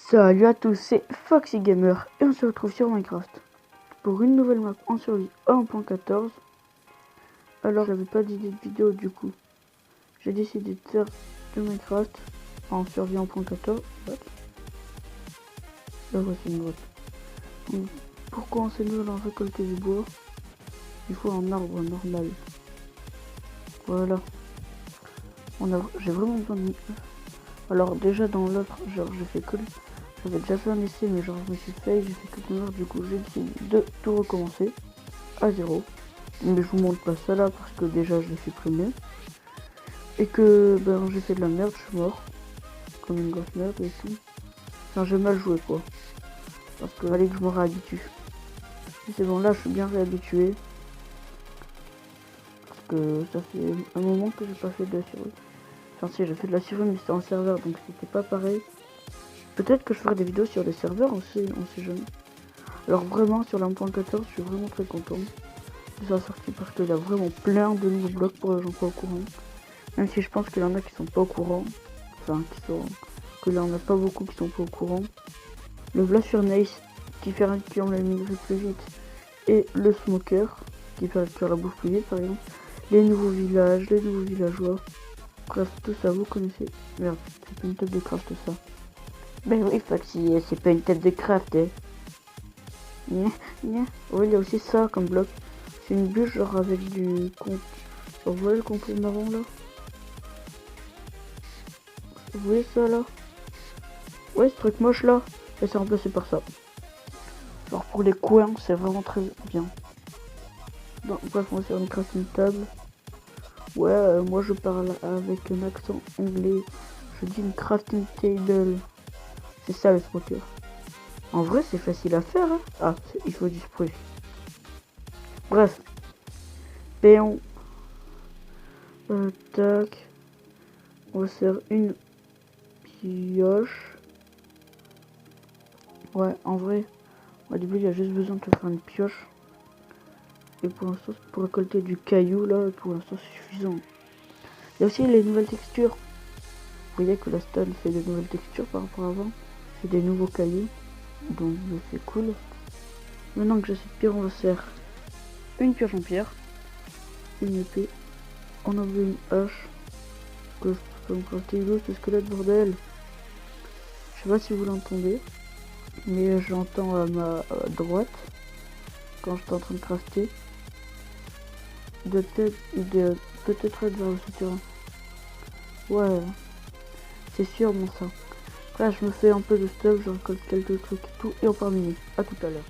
Salut à tous, c'est Foxy Gamer et on se retrouve sur Minecraft pour une nouvelle map en survie 1.14. Alors j'avais pas d'idée de vidéo, du coup j'ai décidé de faire de Minecraft en survie 1.14. Là voici une grotte. Donc, pour commencer, nous allons récolter du bois. Il faut un arbre normal. Voilà, j'ai vraiment besoin de... Alors déjà dans l'autre, genre j'ai fait que... J'avais déjà fait un essai, mais genre je me suis fait, j'ai fait que noir, du coup j'ai décidé de tout recommencer à zéro. Mais je vous montre pas ça là parce que déjà je l'ai supprimé. Et que ben j'ai fait de la merde, je suis mort. Comme une grosse merde et tout. Enfin j'ai mal joué quoi. Parce que fallait que je me réhabitue. Et c'est bon, là je suis bien réhabitué. Parce que ça fait un moment que j'ai pas fait de la survie. Enfin si, j'ai fait de la survie mais c'était en serveur donc c'était pas pareil. Peut-être que je ferai des vidéos sur des serveurs, on sait jamais. Alors vraiment sur la 1.14 je suis vraiment très content de sa sortie parce qu'il y a vraiment plein de nouveaux blocs pour les gens pas au courant. Même si je pense qu'il y en a qui sont pas au courant. Enfin qu'il y en a pas beaucoup qui sont pas au courant. Le Blast Furnace qui fait réduire la migrer plus vite. Et le Smoker qui fait réduire la bouffe plus vite par exemple. Les nouveaux villages, les nouveaux villageois. Bref, tout ça vous connaissez. Merde, c'est pas une table de craft ça. Ben oui Foxy, c'est pas une tête de craft Oui, il y a aussi ça comme bloc. C'est une bûche genre avec du compte. Genre, vous voyez le contour marron là? Vous voyez ça là? Ouais, ce truc moche là. Et c'est remplacé par ça. Genre pour les coins, c'est vraiment très bien. Bon, bref, on va faire une crafting table. Ouais, moi je parle avec un accent anglais. Je dis une crafting table. C'est ça le smoker. En vrai, c'est facile à faire. Hein. Ah, il faut du spray. Bref. Péon. Tac. On va faire une pioche. Ouais, en vrai, au début, il y a juste besoin de faire une pioche. Et pour l'instant, pour récolter du caillou, là, pour l'instant, c'est suffisant. Il y a aussi les nouvelles textures. Vous voyez que la stone fait des nouvelles textures par rapport à avant. C'est des nouveaux cailloux. Donc, c'est cool. Maintenant que j'ai cette pierre, on va faire une pioche en pierre. Une épée. On a une hache. Que je peux me crafter une autre, ce squelette, bordel. Je sais pas si vous l'entendez. Mais j'entends à ma droite. Quand j'étais en train de crafter. Il doit peut-être être vers le souterrain. Ouais, c'est sûr, bon ça. Là, je me fais un peu de stock, je récolte quelques trucs et tout, et on part miner. À tout à l'heure.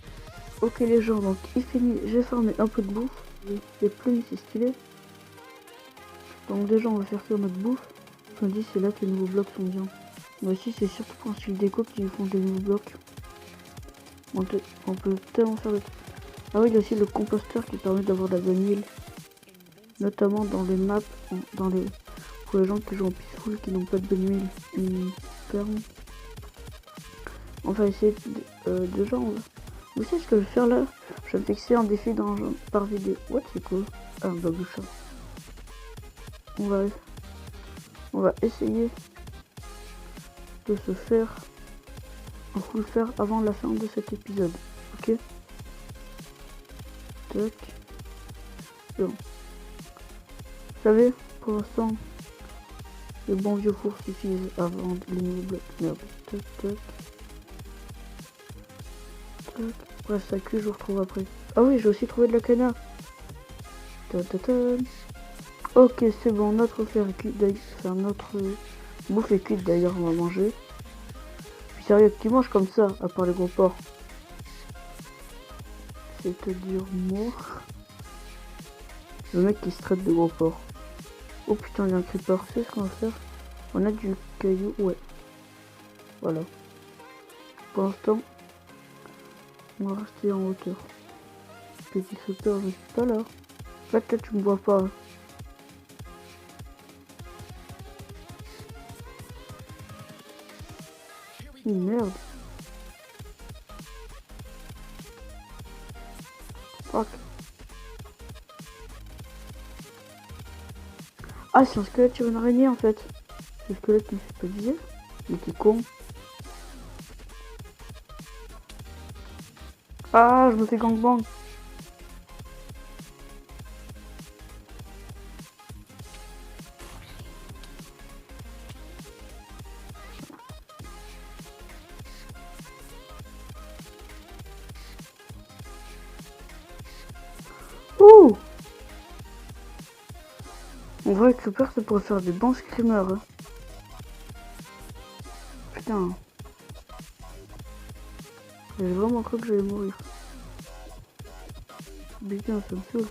Ok les gens, donc il finit, j'ai farmé un peu de bouffe. Les plumes, c'est stylé. Donc déjà, on va faire cuire notre bouffe. Je me dis, c'est là que les nouveaux blocs sont bien. Moi aussi, c'est surtout pour un style déco qu'ils font des nouveaux blocs. On peut tellement faire de... Ah oui, il y a aussi le composteur qui permet d'avoir de la bonne huile. Notamment dans les maps, pour les gens qui jouent en peaceful, qui n'ont pas de bonne huile. Une ferme. On va essayer de genre... Vous savez ce que je vais faire là? Je vais me fixer un défi par vidéo. What, c'est quoi? Ah, un baboucha. On va essayer de se faire un full faire avant la fin de cet épisode. Ok? Tac. Bon. Vous savez, pour l'instant, le bon vieux four suffit avant les nouveaux blocs. Merde. Tac, tac. Tac. Bref, ça cuit, je vous retrouve après. Ah oui, j'ai aussi trouvé de la canard. Ok, c'est bon, notre fer est cuit. Enfin, notre bouffe est cuite d'ailleurs, on va manger. Puis sérieux, qui mange comme ça, à part les gros porcs? C'est-à-dire moi. Le mec qui se traite de gros porcs. Oh putain, il y a un creeper. C'est ce qu'on va faire. On a du caillou, ouais. Voilà. Pour l'instant, on va rester en hauteur. Petit creeper, je suis pas là. Peut-être tu me vois pas. Merde. Fuck. Ah, c'est un squelette sur une araignée en fait. Le squelette ne fait pas viser. Mais t'es con. Ah, je me fais gangbang. Ouh! On voit que super, ça pourrait faire des bons screamers. Hein. Putain. J'ai vraiment cru que j'allais mourir. Putain, ça me saoule.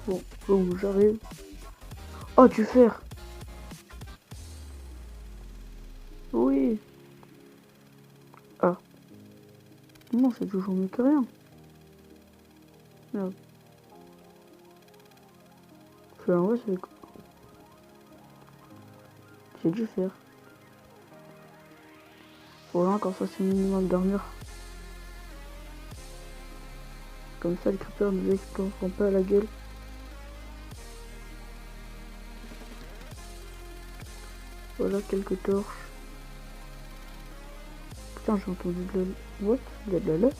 Bon, bon, j'arrive. Oh, tu fais. Oui. Ah. Non, c'est toujours mieux que rien. Merde. Fais un ouais, c'est quoi? J'ai dû faire. Faut vraiment qu'on fasse un minimum dormir. Comme ça, les creepers ne nous exploseront pas à la gueule. Voilà quelques torches. Putain, j'ai entendu de la... What? Il y a de la lave?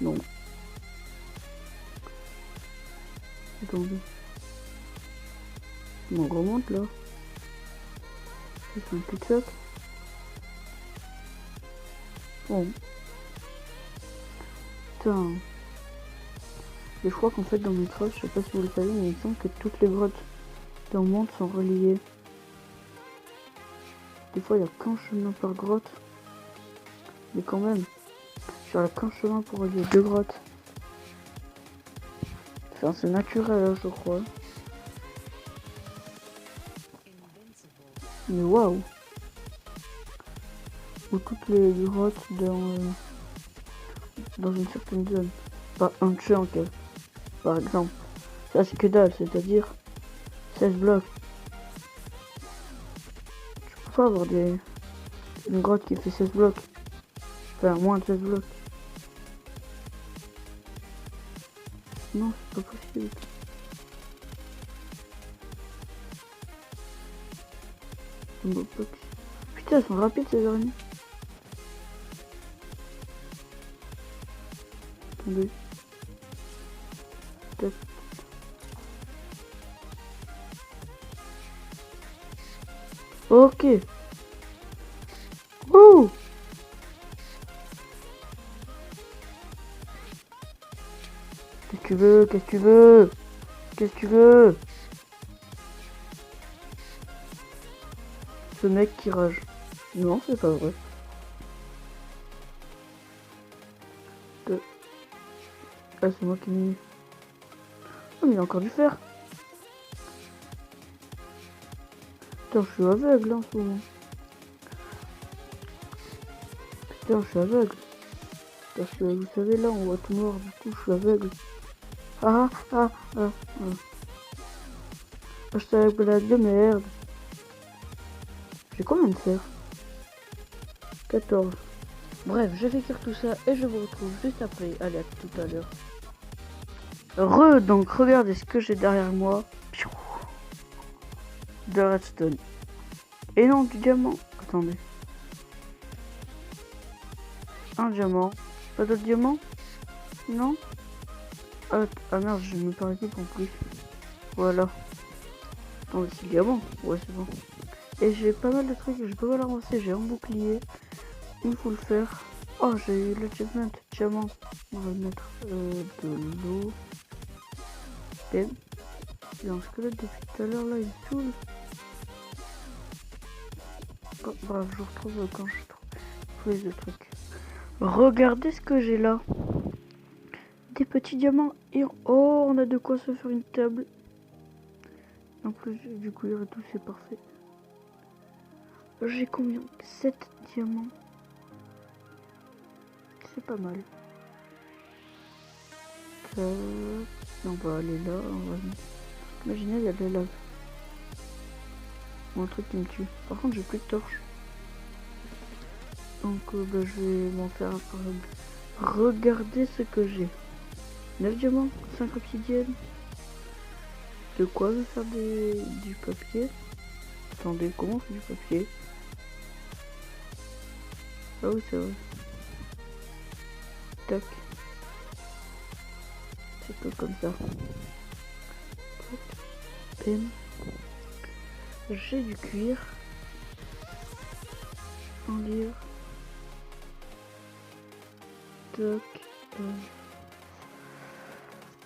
Non. Attendez. On remonte là. C'est un cul-de-sac. Bon. Putain. Et je crois qu'en fait dans mes traces, je sais pas si vous le savez, mais il me semble que toutes les grottes dans le monde sont reliées. Des fois il y a qu'un chemin par grotte. Mais quand même, il y a qu'un chemin pour relier deux grottes. Enfin, c'est naturel hein, je crois. Mais waouh! Ou toutes les grottes dans une certaine zone. Pas un chunk, par exemple. Ça c'est que dalle, c'est-à-dire 16 blocs. Tu peux pas avoir une grotte qui fait 16 blocs. Enfin, moins de 16 blocs. Non, c'est pas possible. Putain, elles sont rapides ces araignées. Attendez. Peut-être. Ok. Ouh. Qu'est-ce que tu veux? Qu'est-ce que tu veux? Qu'est-ce que tu veux? Ce mec qui rage. Non, c'est pas vrai. Ah, c'est moi qui m'ai... Oh, mais il a encore du fer. Putain, je suis aveugle en ce moment. Putain, je suis aveugle. Parce que vous savez, là, on voit tout noir. Du coup, je suis aveugle. Ah, ah, ah, ah. Ah, je suis aveugle de merde. J'ai combien de fer? 14. Bref, je vais écrire tout ça et je vous retrouve juste après. Allez, à tout à l'heure. Donc regardez ce que j'ai derrière moi. De redstone. Et non, du diamant. Attendez. Un diamant. Pas d'autre diamant? Non? Ah merde, je me perds équipe en plus. Voilà. Attendez, c'est le diamant. Ouais, c'est bon. Et j'ai pas mal de trucs, j'ai pas mal avancé. J'ai un bouclier. Il faut le faire. Oh, j'ai eu l'achievement diamant. On va mettre de l'eau. Et il y a un squelette depuis tout à l'heure là, il me saoule. Oh, bref, je retrouve quand je trouve plus de trucs. Regardez ce que j'ai là. Des petits diamants. Et oh, on a de quoi se faire une table. En plus, du cuir et tout, c'est parfait. J'ai combien? 7 diamants. C'est pas mal. Ça... On va aller là. On va... Imaginez, il y a de la lave. Un truc qui me tue. Par contre, j'ai plus de torches. Donc, bah, je vais m'en faire un par exemple. Regardez ce que j'ai. 9 diamants, 5 obsidiennes. De quoi je vais faire du papier. Attendez, comment on fait du papier? Ah oui, c'est vrai. Tac. C'est tout comme ça. Bim. J'ai du cuir. Un livre. Tac.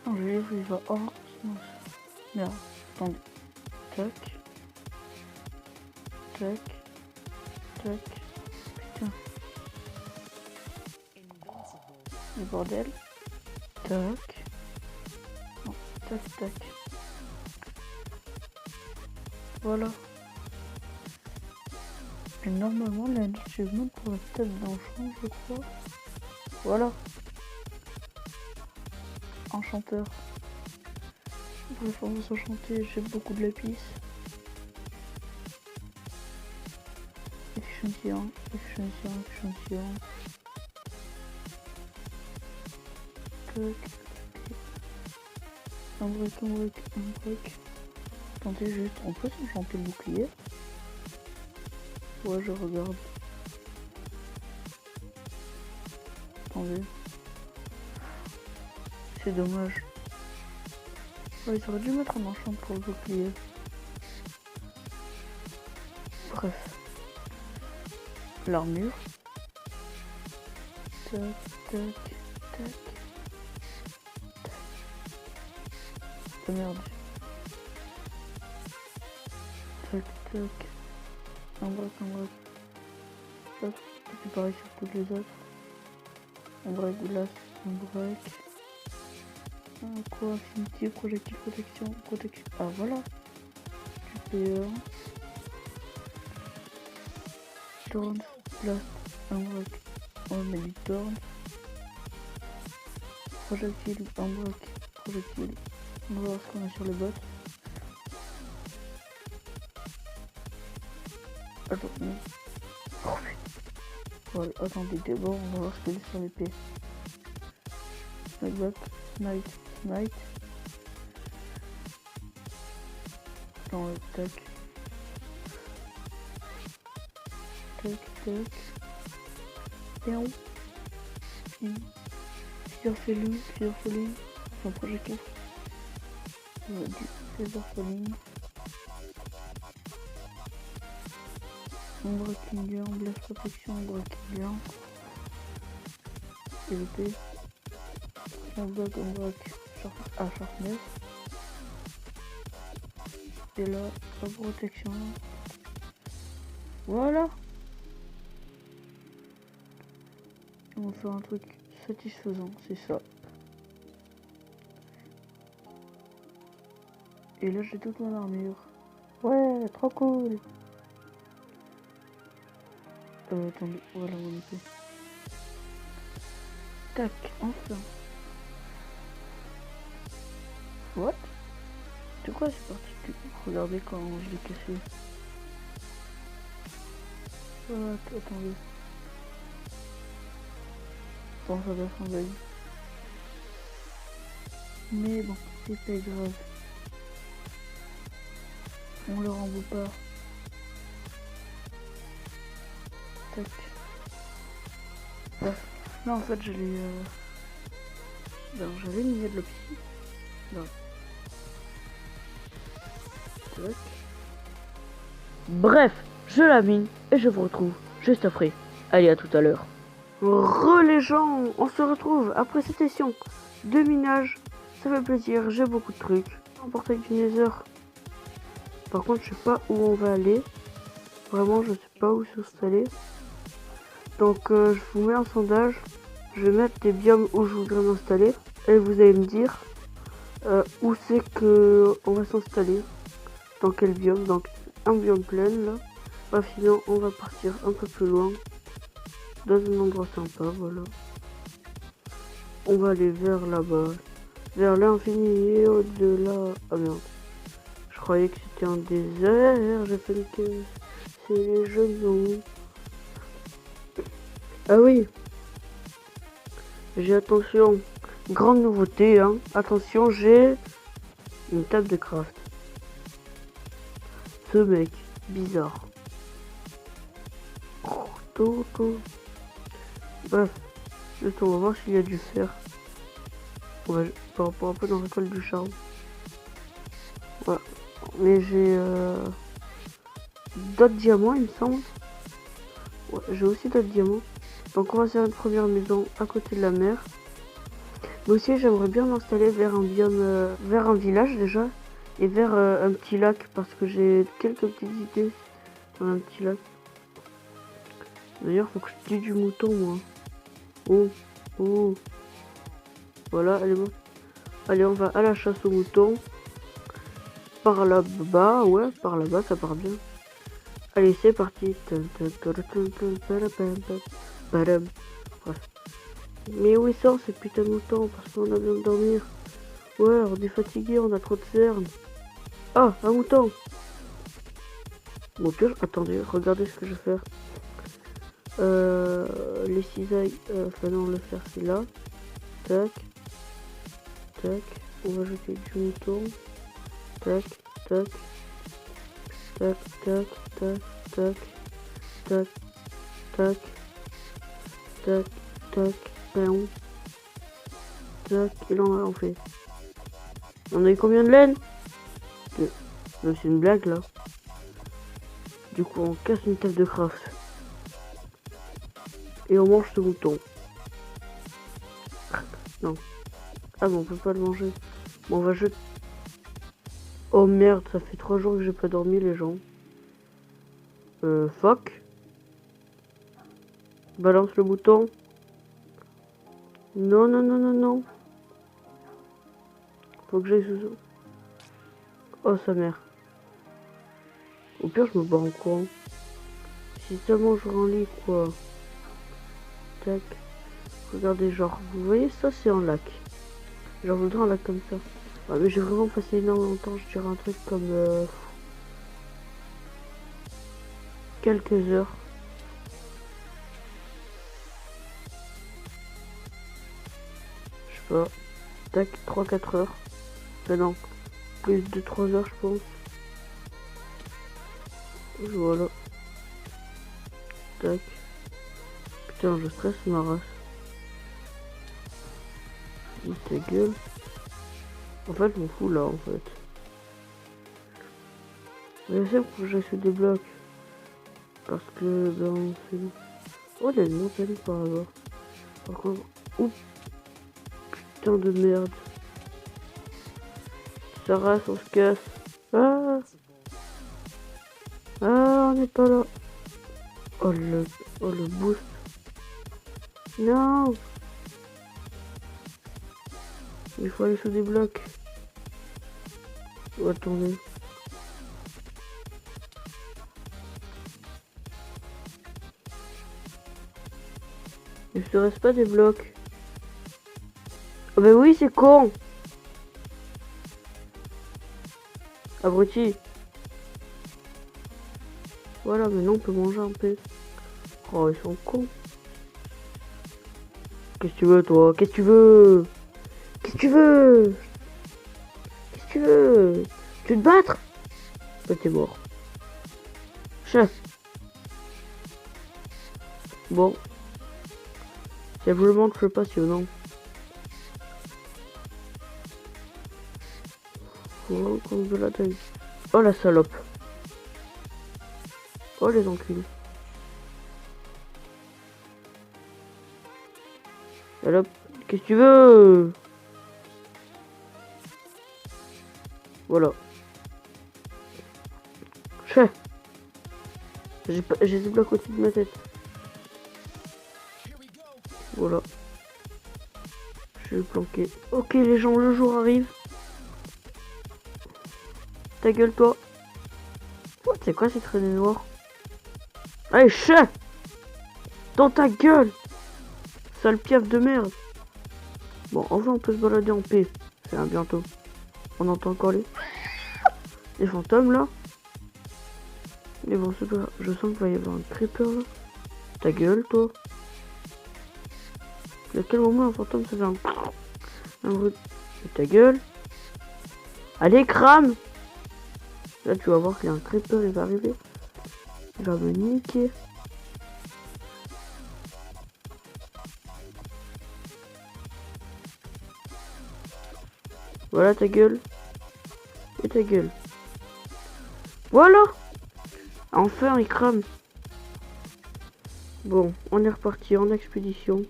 Non, le livre il va. Oh, non. Merde. Attendez. Tac. Tac. Tac. Putain. Le bordel. Tac. Non. Tac, tac. Voilà. Et normalement, la achievement pour la tête d'enchant, je crois. Voilà. Enchanteur. Bref, on va s'enchanter. J'ai beaucoup de lapis. Échantillon, échantillon, échantillon. Tac. Un brick, un brick, un brick. Attendez juste, on peut s'enchanter le bouclier? Ouais, je regarde. Attendez. C'est dommage. Ouais, ils auraient dû mettre un enchant pour le bouclier. Bref. L'armure. Tac, tac, tac. Oh merde. Tac, tac. Un break, un break. Hop. Et puis pareil sur toutes les autres. Un break glace, un break. Ah, quoi, affinité, projectile, protection, protection. Ah voilà. Super. Torn, blast, un break. On met du torn. Projectile, un break, projectile. On va voir ce qu'on a sur les bottes. Attends, non. Oh, voilà, attendez, d'abord on va voir ce qu'il y a sur l'épée. Snake back, smite, smite. Attends, tac. Tac, tac. Et on. Plusieurs félines. Enfin, projectile. Plusieurs félines. Un breaking un blast protection, un breaking un. EVP. Un bloc, sharpness. Et là, la protection. Voilà. On va faire un truc satisfaisant, c'est ça. Et là, j'ai toute mon armure. Ouais, trop cool. Attendez, voilà mon épée. Tac, enfin. What? C'est quoi c'est parti? Regardez quand je l'ai cassé. Attendez. Bon, ça doit s'envoyer. Mais bon, c'est pas grave. On le rembout pas. Tac. Bref. Là en fait je l'ai j'avais mis de l'opti. Non. Tac. Bref, je la mine et je vous retrouve juste après. Allez, à tout à l'heure. Les gens, on se retrouve après cette session de minage. Ça fait plaisir, j'ai beaucoup de trucs. Un portail du Nether. Par contre, je sais pas où on va aller. Vraiment, je sais pas où s'installer. Donc, je vous mets un sondage. Je vais mettre les biomes où je voudrais m'installer. Et vous allez me dire où c'est que on va s'installer. Dans quel biome. Donc, un biome plein là. Bah, sinon, on va partir un peu plus loin. Dans un endroit sympa, voilà. On va aller vers là-bas. Vers l'infini et au-delà. Ah merde. Je croyais que c'était un désert. J'ai fait que c'est les genoux. Ah oui. J'ai attention. Grande nouveauté, hein. Attention, j'ai une table de craft. Ce mec, bizarre. Oh, tout. Bref, juste on va voir s'il y a du fer. On va pour un peu dans récolte du charbon. Voilà. Mais j'ai d'autres diamants, il me semble. Ouais, j'ai aussi d'autres diamants. Donc on va faire une première maison à côté de la mer. Mais aussi j'aimerais bien m'installer vers un biome, vers un village déjà. Et vers un petit lac parce que j'ai quelques petites idées dans un petit lac. D'ailleurs faut que je tue du mouton moi. Oh, oh. Voilà, allez bon. Allez on va à la chasse aux moutons. Par là-bas, ouais, par là-bas ça part bien. Allez c'est parti. Mais où ils sortent ces putains de moutons parce qu'on a besoin de dormir. Ouais, on est fatigué, on a trop de cernes. Ah, un mouton. Bon pire, attendez, regardez ce que je vais faire. Les cisailles, enfin non, le fer c'est là. Tac. Tac. On va jeter du mouton. Tac, tac. Tac, tac, tac, tac. Tac, tac. Tac, tac. Paon. Tac, et on en fait. On a eu combien de laine? C'est une blague là. Du coup on casse une table de craft. Et on mange ce mouton. Non. Ah bon on peut pas le manger. Bon on va jeter. Oh merde, ça fait 3 jours que j'ai pas dormi les gens. Fuck. Balance le bouton. Non, non, non, non, non. Faut que j'aille sous. Oh sa mère. Au pire je me barre en courant. Si seulement je rends lit quoi. Tac. Regardez genre, vous voyez ça c'est un lac. Genre je voudrais un lac comme ça. Ouais, mais j'ai vraiment passé énormément de temps, je dirais un truc comme quelques heures. Je sais pas. Tac, 3-4 heures. Ben non. Plus de 3 heures je pense. Voilà. Tac. Putain je stresse ma race. Oh, ta gueule. En fait je m'en fous là en fait. Mais je sais que j'achète des blocs. Parce que ben c'est... Oh il y a une montagne par là-bas. Par contre... Oh putain de merde. Ça rase, on se casse. Ah, ah, on n'est pas là. Oh le boost. Non. Il faut aller sous des blocs. Oh, attendez. Il ne reste pas des blocs. Oh bah oui, c'est con. Abruti. Voilà, maintenant on peut manger un peu. Oh, ils sont cons. Qu'est-ce que tu veux, toi? Qu'est-ce que tu veux? Qu'est-ce que tu veux? Qu'est-ce que tu veux? Tu veux te battre? Bah, t'es mort. Chef. Bon. Si elle vous le montre, je sais pas si ou non. Oh, comme de la taille. Oh la salope. Oh les enculés. Salope. Qu'est-ce que tu veux? Voilà. Chef. J'ai des blocs au-dessus de ma tête. Voilà. Je vais planquer. Ok les gens, le jour arrive. Ta gueule toi. Oh, c'est quoi ces traînées noires? Allez chef. Dans ta gueule. Sale piaf de merde. Bon enfin on peut se balader en paix. C'est un bientôt. On entend encore les fantômes là. Mais bon c'est pas... Je sens qu'il va y avoir un creeper là. Ta gueule toi. À quel moment un fantôme ça fait un bruit? Ta gueule. Allez crame. Là tu vas voir qu'il y a un creeper, il va arriver. Il va me niquer. Voilà ta gueule. Et ta gueule. Voilà. Enfin, il crame. Bon, on est reparti en expédition.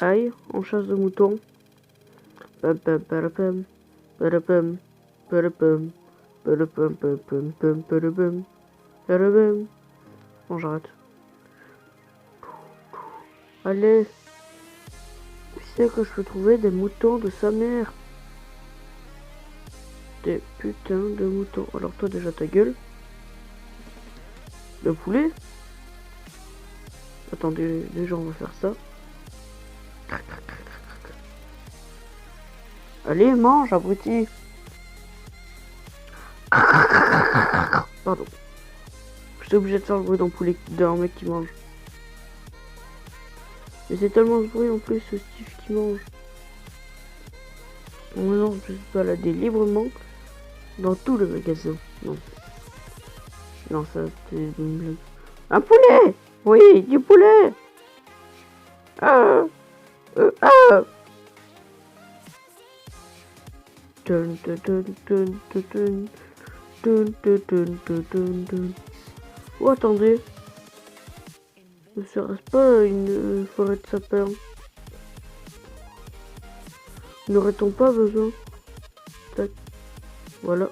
Aïe, en chasse de moutons. Pam pam parapam. Parapam. Parapam. Parapam pam pam pam parapam. Parapam. Bon, j'arrête. Allez. Tu sais que je peux trouver des moutons de sa mère. Des putains de moutons. Alors toi déjà ta gueule. Le poulet. Attendez, déjà on va faire ça. Allez, mange, abruti. Pardon. J'étais obligé de faire le bruit d'un poulet, d'un mec qui mange. Mais c'est tellement ce bruit en plus, ce Steve qui mange. Maintenant, je peux se balader librement dans tout le magasin. Non. Non, ça, c'est une blague. Un poulet! Oui, du poulet! Ah! Ah! Dun, dun, dun, dun, dun, dun. Dun, dun, dun, dun, dun, dun. Oh, attendez. Ne serait-ce pas une forêt de sapins? N'aurait-on pas besoin? Tac. Voilà.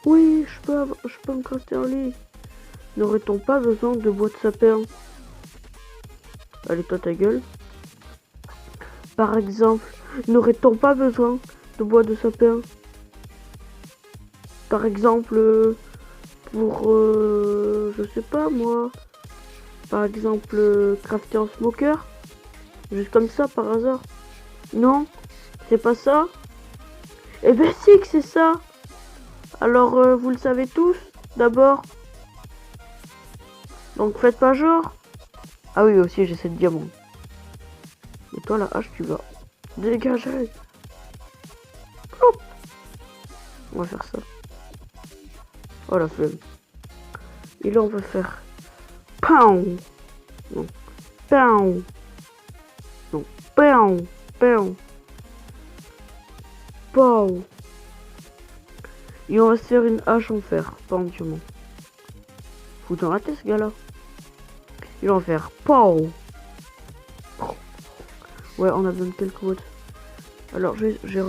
Oui, je peux me crafter un lit. N'aurait-on pas besoin de bois de sapin? Allez, toi ta gueule. Par exemple, n'aurait-on pas besoin de bois de sapin? Par exemple, pour, je sais pas moi. Par exemple, crafter un smoker? Juste comme ça, par hasard. Non? C'est pas ça? Eh ben si que c'est ça! Alors, vous le savez tous, d'abord. Donc faites pas genre. Ah oui, aussi j'ai 7 diamants. Et toi, la hache, tu vas dégager. Hop. On va faire ça. Oh la flemme. Et là, on va faire... Pound. Non. Pound. Non. Pound. Pound. Pound. Et on va se faire une hache en fer. Pas en diamant. Faut dans la tête, ce gars-là. Il va en faire pow. Ouais, on a besoin de quelques watts. Alors, je vais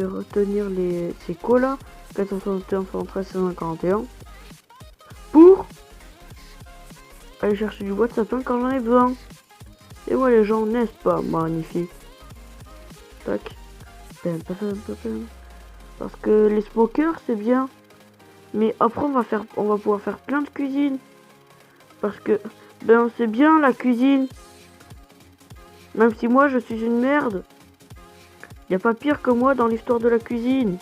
retenir ces colas. 461, 113, 541. Pour aller chercher du bois de sapin quand j'en ai besoin. Et ouais, les gens, n'est-ce pas magnifique? Tac. Parce que les smokers, c'est bien. Mais après, on va pouvoir faire plein de cuisine. Parce que, ben, c'est bien la cuisine. Même si moi, je suis une merde. Y a pas pire que moi dans l'histoire de la cuisine.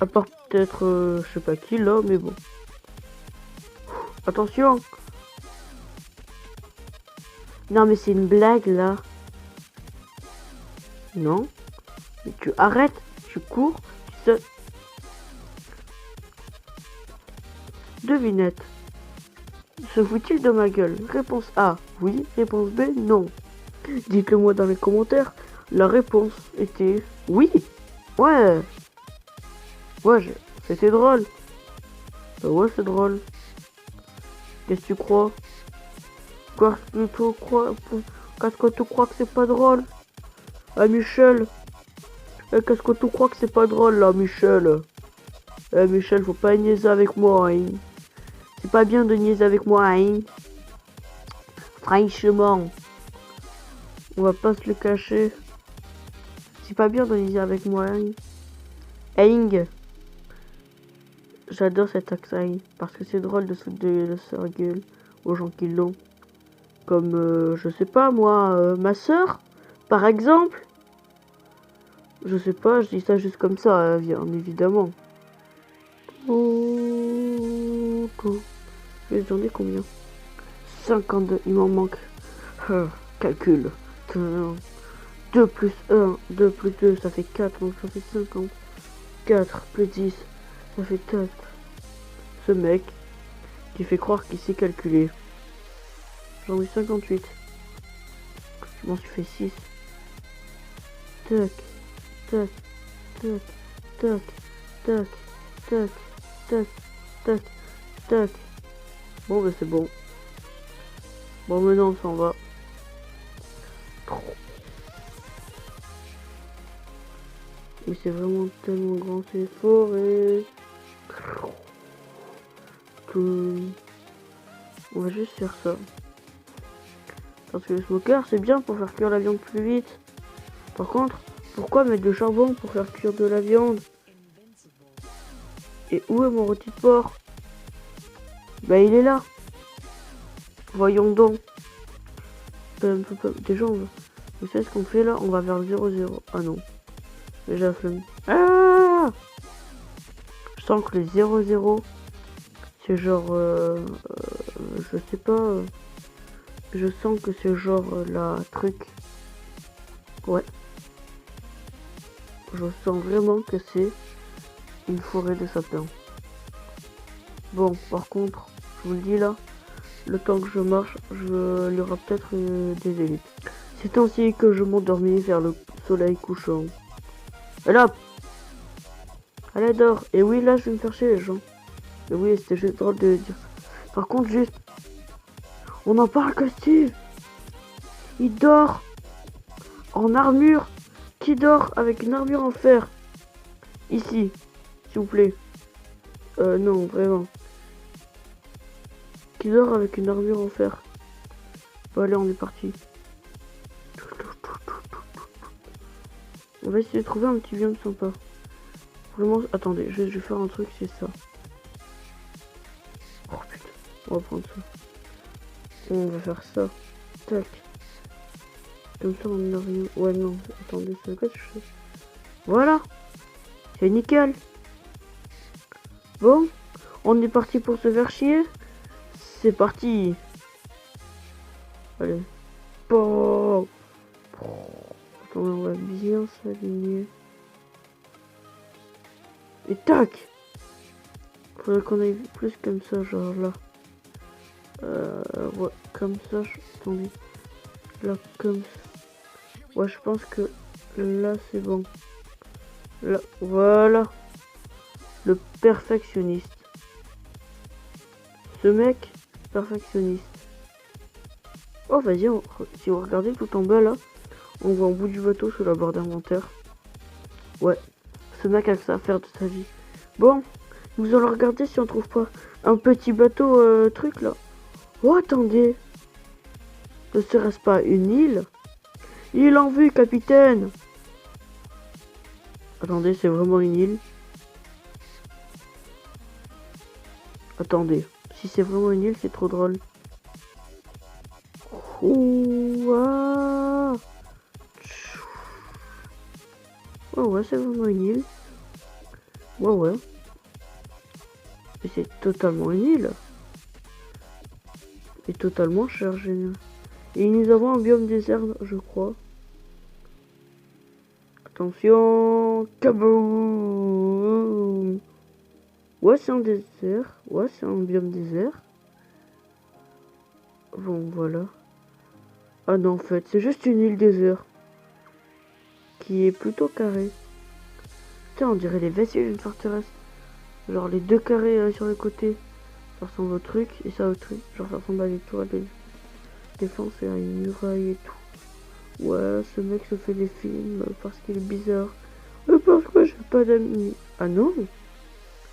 À part peut-être, je sais pas qui là, mais bon. Attention. Non, mais c'est une blague là. Non. Mais tu arrêtes, tu cours, tu sais. Devinette. Se fout-il de ma gueule? Réponse A, oui. Réponse B, non. Dites-le moi dans les commentaires. La réponse était oui. Ouais. Ouais, c'était drôle. Bah ouais, c'est drôle. Qu'est-ce que tu crois? Qu'est-ce que tu crois que c'est pas drôle? Ah, Michel. Qu'est-ce que tu crois que c'est pas drôle là, Michel? Michel, faut pas niaiser avec moi, hein. C'est pas bien de niaiser avec moi, hein. Franchement. On va pas se le cacher. C'est pas bien de niaiser avec moi, hein. Hein. J'adore cet accent, parce que c'est drôle de se de sa gueule aux gens qui l'ont. Comme, je sais pas moi, ma soeur, par exemple. Je sais pas, je dis ça juste comme ça, bien évidemment. J'en ai combien? 52, il m'en manque. Calcul. 2 plus 1, 2 plus 2, ça fait 4, donc ça fait 50. 4 plus 10, ça fait 4. Ce mec qui fait croire qu'il sait calculer. J'en ai 58. Je m'en suis fait 6. tac, tac, tac, tac, tac, tac, tac, tac, tac. Bon, bah c'est bon. Bon, maintenant on s'en va. Mais c'est vraiment tellement grand, ces forêts. On va juste faire ça. Parce que le smoker, c'est bien pour faire cuire la viande plus vite. Par contre, pourquoi mettre du charbon pour faire cuire de la viande? Et où est mon rôti de porc? Bah il est là. Voyons donc. Déjà, vous savez ce qu'on fait là? On va vers le 0-0. Ah non. Déjà flemme. Ah, je sens que les 0-0, c'est genre... je sais pas. Je sens que c'est genre la truc. Ouais. Je sens vraiment que c'est une forêt de sapins. Bon, par contre, je vous le dis là, le temps que je marche, il y aura peut-être des élites. C'est ainsi que je m'endormis vers le soleil couchant. Et là, allez dors. Et oui, là, je vais me faire chier les gens. Et oui, c'était juste drôle de dire. Par contre, juste, on en parle que Steve. Il dort en armure. Qui dort avec une armure en fer? Ici, s'il vous plaît. Non, vraiment. Qui dort avec une armure en fer? Bon, allez, on est parti. On va essayer de trouver un petit biome sympa. Vraiment, attendez, je vais faire un truc, c'est ça. Oh putain, on va prendre ça. On va faire ça. Tac. Comme ça, on n'a rien. Ouais, non, attendez, c'est quoi que je fais? Voilà. C'est nickel. Bon, on est parti pour se faire chier. C'est parti. Allez. Bon. Attendez, on va bien s'aligner. Et tac. Faudrait qu'on aille plus comme ça, genre là. Ouais, comme ça. Attendez. Là, comme ça. Ouais, je pense que là, c'est bon. Là, voilà. Le perfectionniste. Ce mec, perfectionniste. Oh, vas-y, si vous regardez tout en bas, là, on voit en bout du bateau sur la barre d'inventaire. Ouais, ce mec a que ça à faire de sa vie. Bon, nous allons regarder si on trouve pas un petit bateau truc, là. Oh, attendez. Ne serait-ce pas une île? Île en vue, capitaine. Attendez, c'est vraiment une île? Attendez, si c'est vraiment une île, c'est trop drôle. Ouah. Oh ouais, c'est vraiment une île. Ouais, ouais. Mais c'est totalement une île. Et totalement chargé. Et nous avons un biome désert, je crois. Attention. Kaboom. Ouais, c'est un désert. Ouais, c'est un biome désert. Bon, voilà. Ah non, en fait, c'est juste une île désert. Qui est plutôt carrée. Putain, on dirait les vestiges d'une forteresse. Genre les deux carrés sur le côté. Ça ressemble au truc. Et ça au truc. Genre ça ressemble à des tours de défense et à une muraille et tout. Ouais, ce mec se fait des films parce qu'il est bizarre. Mais pourquoi j'ai pas d'amis? Ah non?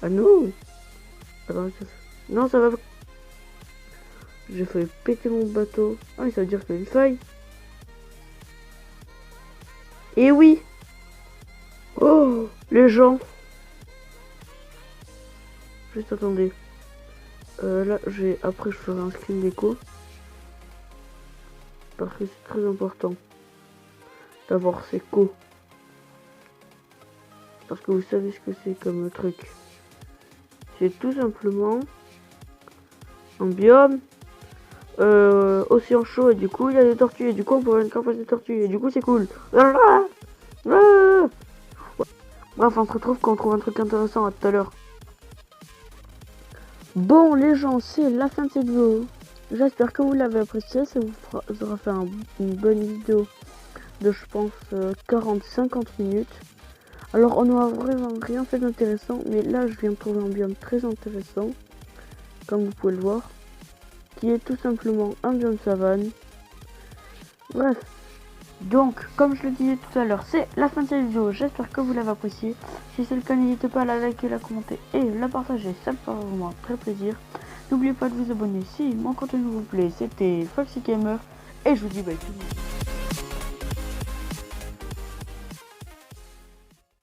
Ah non? Alors, non, ça va. J'ai failli péter mon bateau. Ah, mais ça veut dire qu'il y a une faille. Et oui! Oh, les gens! Juste attendez. Là, après, je ferai un screen d'écho. Parce que c'est très important d'avoir ces co. Parce que vous savez ce que c'est comme truc. C'est tout simplement un biome océan chaud et du coup il y a des tortues et du coup on peut avoir une campagne de tortues et du coup c'est cool. Bref, on se retrouve quand on trouve un truc intéressant. À tout à l'heure. Bon les gens, c'est la fin de cette vidéo. J'espère que vous l'avez apprécié. Ça vous aura fait une bonne vidéo de je pense 40-50 minutes. Alors on n'a vraiment rien fait d'intéressant, mais là je viens de trouver un biome très intéressant, comme vous pouvez le voir, qui est tout simplement un biome savane. Bref, donc comme je le disais tout à l'heure, c'est la fin de cette vidéo, j'espère que vous l'avez apprécié. Si c'est le cas, n'hésitez pas à la liker, la commenter et la partager, ça me fera vraiment très plaisir. N'oubliez pas de vous abonner si mon contenu vous plaît. C'était Foxy Gamer et je vous dis bye tout le monde.